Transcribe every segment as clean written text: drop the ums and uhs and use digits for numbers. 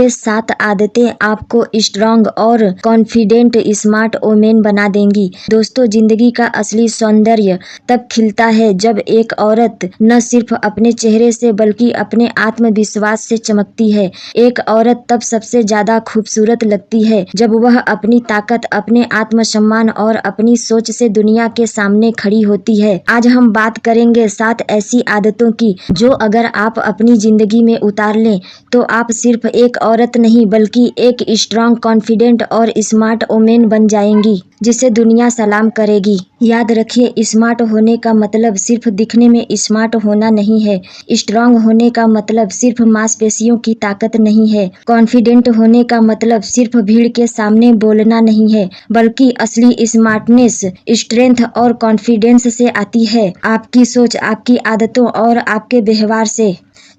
ये 7 आदतें आपको स्ट्रांग और कॉन्फिडेंट स्मार्ट वुमेन बना देंगी। दोस्तों, जिंदगी का असली सौंदर्य तब खिलता है जब एक औरत न सिर्फ अपने चेहरे से बल्कि अपने आत्मविश्वास से चमकती है। एक औरत तब सबसे ज्यादा खूबसूरत लगती है जब वह अपनी ताकत, अपने आत्मसम्मान और अपनी सोच से दुनिया के सामने खड़ी होती है। आज हम बात करेंगे 7 ऐसी आदतों की जो अगर आप अपनी जिंदगी में उतार लें तो आप सिर्फ एक औरत नहीं बल्कि एक स्ट्रांग, कॉन्फिडेंट और स्मार्ट वुमेन बन जाएंगी जिसे दुनिया सलाम करेगी। याद रखिए, स्मार्ट होने का मतलब सिर्फ दिखने में स्मार्ट होना नहीं है। स्ट्रांग होने का मतलब सिर्फ मांसपेशियों की ताकत नहीं है। कॉन्फिडेंट होने का मतलब सिर्फ भीड़ के सामने बोलना नहीं है, बल्कि असली स्मार्टनेस स्ट्रेंथ और कॉन्फिडेंस से आती है, आपकी सोच, आपकी आदतों और आपके व्यवहार से।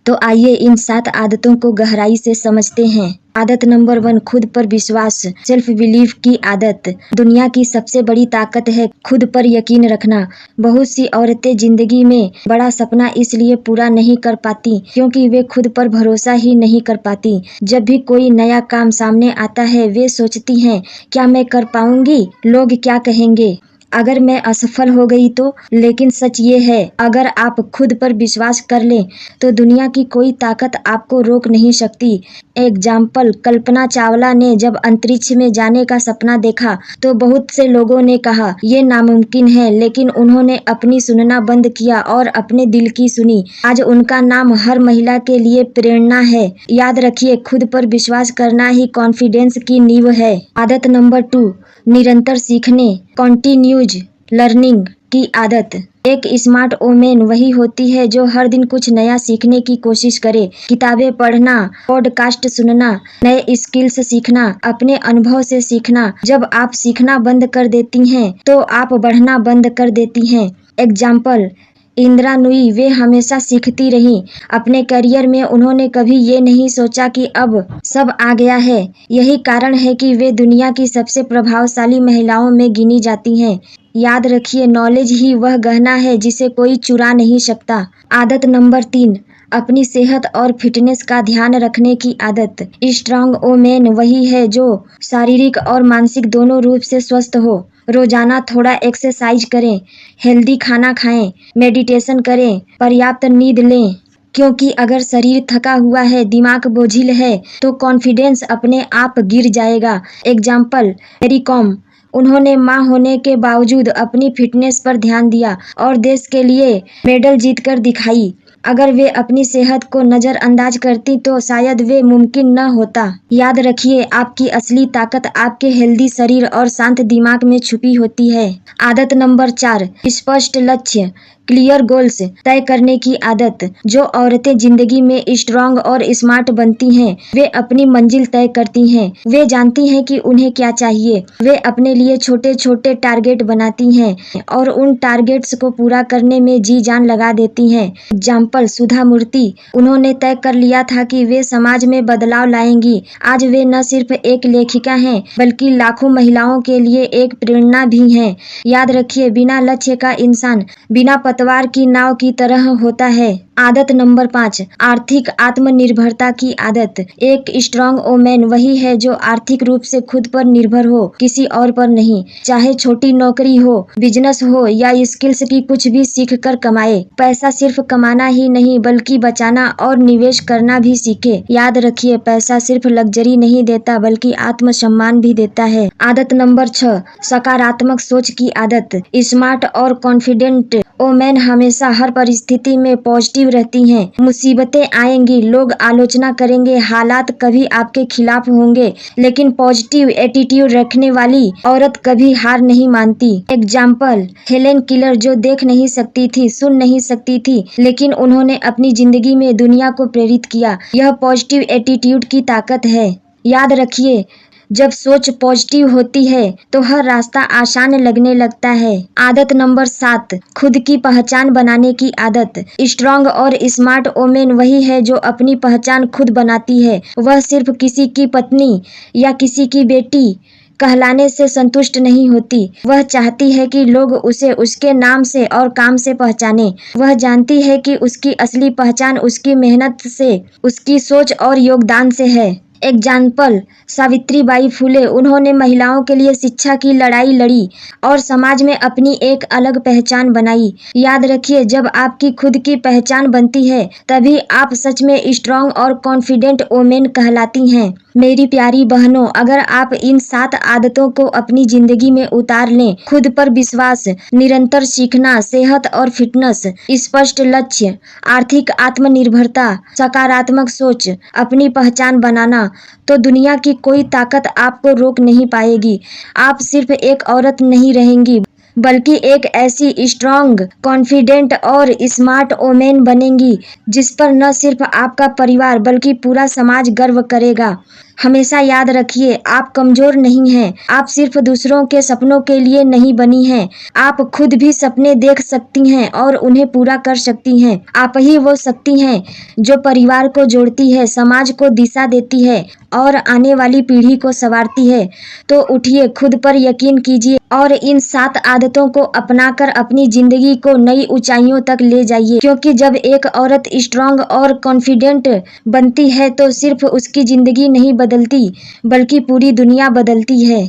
तो आइए इन 7 आदतों को गहराई से समझते हैं। आदत नंबर 1, खुद पर विश्वास, सेल्फ बिलीफ की आदत। दुनिया की सबसे बड़ी ताकत है खुद पर यकीन रखना। बहुत सी औरतें जिंदगी में बड़ा सपना इसलिए पूरा नहीं कर पाती क्योंकि वे खुद पर भरोसा ही नहीं कर पाती। जब भी कोई नया काम सामने आता है वे सोचती हैं, क्या मैं कर पाऊंगी? लोग क्या कहेंगे अगर मैं असफल हो गई तो? लेकिन सच ये है, अगर आप खुद पर विश्वास कर लें तो दुनिया की कोई ताकत आपको रोक नहीं सकती। एग्जाम्पल, कल्पना चावला ने जब अंतरिक्ष में जाने का सपना देखा तो बहुत से लोगों ने कहा ये नामुमकिन है, लेकिन उन्होंने अपनी सुनना बंद किया और अपने दिल की सुनी। आज उनका नाम हर महिला के लिए प्रेरणा है। याद रखिए, खुद पर विश्वास करना ही कॉन्फिडेंस की नींव है। आदत नंबर 2, निरंतर सीखने, कॉन्टिन्यूज लर्निंग की आदत। एक स्मार्ट वुमेन वही होती है जो हर दिन कुछ नया सीखने की कोशिश करे। किताबें पढ़ना, पॉडकास्ट सुनना, नए स्किल्स सीखना, अपने अनुभव से सीखना। जब आप सीखना बंद कर देती हैं तो आप बढ़ना बंद कर देती हैं। एग्जाम्पल, इंदिरा नूई, वे हमेशा सीखती रहीं। अपने करियर में उन्होंने कभी ये नहीं सोचा कि अब सब आ गया है। यही कारण है कि वे दुनिया की सबसे प्रभावशाली महिलाओं में गिनी जाती हैं। याद रखिए, नॉलेज ही वह गहना है जिसे कोई चुरा नहीं सकता। आदत नंबर 3, अपनी सेहत और फिटनेस का ध्यान रखने की आदत। स्ट्रांग वुमेन वही है जो शारीरिक और मानसिक दोनों रूप से स्वस्थ हो। रोजाना थोड़ा एक्सरसाइज करें, हेल्दी खाना खाएं, मेडिटेशन करें, पर्याप्त नींद लें, क्योंकि अगर शरीर थका हुआ है, दिमाग बोझिल है तो कॉन्फिडेंस अपने आप गिर जाएगा। एग्जाम्पल, मैरी कॉम, उन्होंने मां होने के बावजूद अपनी फिटनेस पर ध्यान दिया और देश के लिए मेडल जीतकर दिखाई। अगर वे अपनी सेहत को नजरअंदाज करती तो शायद वे मुमकिन न होता। याद रखिए, आपकी असली ताकत आपके हेल्दी शरीर और शांत दिमाग में छुपी होती है। आदत नंबर 4, स्पष्ट लक्ष्य, क्लियर गोल्स तय करने की आदत। जो औरतें जिंदगी में स्ट्रांग और स्मार्ट बनती हैं वे अपनी मंजिल तय करती हैं। वे जानती हैं कि उन्हें क्या चाहिए। वे अपने लिए छोटे छोटे टारगेट बनाती हैं और उन टारगेट्स को पूरा करने में जी जान लगा देती हैं। एग्जाम्पल, सुधा मूर्ति, उन्होंने तय कर लिया था कि वे समाज में बदलाव लाएंगी। आज वे न सिर्फ एक लेखिका हैं बल्कि लाखों महिलाओं के लिए एक प्रेरणा भी हैं। याद रखिए, बिना लक्ष्य का इंसान बिना पतवार की नाव की तरह होता है। आदत नंबर 5, आर्थिक आत्मनिर्भरता की आदत। एक स्ट्रांग वुमेन वही है जो आर्थिक रूप से खुद पर निर्भर हो, किसी और पर नहीं। चाहे छोटी नौकरी हो, बिजनेस हो या स्किल्स की कुछ भी सीख कर कमाए। पैसा सिर्फ कमाना ही नहीं बल्कि बचाना और निवेश करना भी सीखे। याद रखिए, पैसा सिर्फ लग्जरी नहीं देता बल्कि आत्मसम्मान भी देता है। आदत नंबर 6, सकारात्मक सोच की आदत। स्मार्ट और कॉन्फिडेंट वुमेन हमेशा हर परिस्थिति में पॉजिटिव रहती हैं। मुसीबतें आएंगी, लोग आलोचना करेंगे, हालात कभी आपके खिलाफ होंगे, लेकिन पॉजिटिव एटीट्यूड रखने वाली औरत कभी हार नहीं मानती। एग्जाम्पल, हेलेन किलर, जो देख नहीं सकती थी, सुन नहीं सकती थी, लेकिन उन्होंने अपनी जिंदगी में दुनिया को प्रेरित किया। यह पॉजिटिव एटीट्यूड की ताकत है। याद रखिए, जब सोच पॉजिटिव होती है तो हर रास्ता आसान लगने लगता है। आदत नंबर 7, खुद की पहचान बनाने की आदत। स्ट्रांग और स्मार्ट वुमेन वही है जो अपनी पहचान खुद बनाती है। वह सिर्फ किसी की पत्नी या किसी की बेटी कहलाने से संतुष्ट नहीं होती। वह चाहती है कि लोग उसे उसके नाम से और काम से पहचाने। वह जानती है कि उसकी असली पहचान उसकी मेहनत से, उसकी सोच और योगदान से है। एग्जाम्पल सावित्रीबाई फुले, उन्होंने महिलाओं के लिए शिक्षा की लड़ाई लड़ी और समाज में अपनी एक अलग पहचान बनाई। याद रखिए, जब आपकी खुद की पहचान बनती है तभी आप सच में स्ट्रांग और कॉन्फिडेंट वुमेन कहलाती हैं। मेरी प्यारी बहनों, अगर आप इन 7 आदतों को अपनी जिंदगी में उतार लें, खुद पर विश्वास, निरंतर सीखना, सेहत और फिटनेस, स्पष्ट लक्ष्य, आर्थिक आत्मनिर्भरता, सकारात्मक सोच, अपनी पहचान बनाना, तो दुनिया की कोई ताकत आपको रोक नहीं पाएगी। आप सिर्फ एक औरत नहीं रहेंगी, बल्कि एक ऐसी स्ट्रांग, कॉन्फिडेंट और स्मार्ट वुमेन बनेंगी जिस पर न सिर्फ आपका परिवार बल्कि पूरा समाज गर्व करेगा। हमेशा याद रखिए, आप कमजोर नहीं हैं। आप सिर्फ दूसरों के सपनों के लिए नहीं बनी हैं। आप खुद भी सपने देख सकती हैं और उन्हें पूरा कर सकती हैं। आप ही वो शक्ति हैं जो परिवार को जोड़ती है, समाज को दिशा देती है और आने वाली पीढ़ी को संवारती है। तो उठिए, खुद पर यकीन कीजिए और इन 7 आदतों को अपनाकर अपनी जिंदगी को नई ऊंचाइयों तक ले जाइए। क्योंकि जब एक औरत स्ट्रांग और कॉन्फिडेंट बनती है तो सिर्फ उसकी जिंदगी नहीं बदलती, बल्कि पूरी दुनिया बदलती है।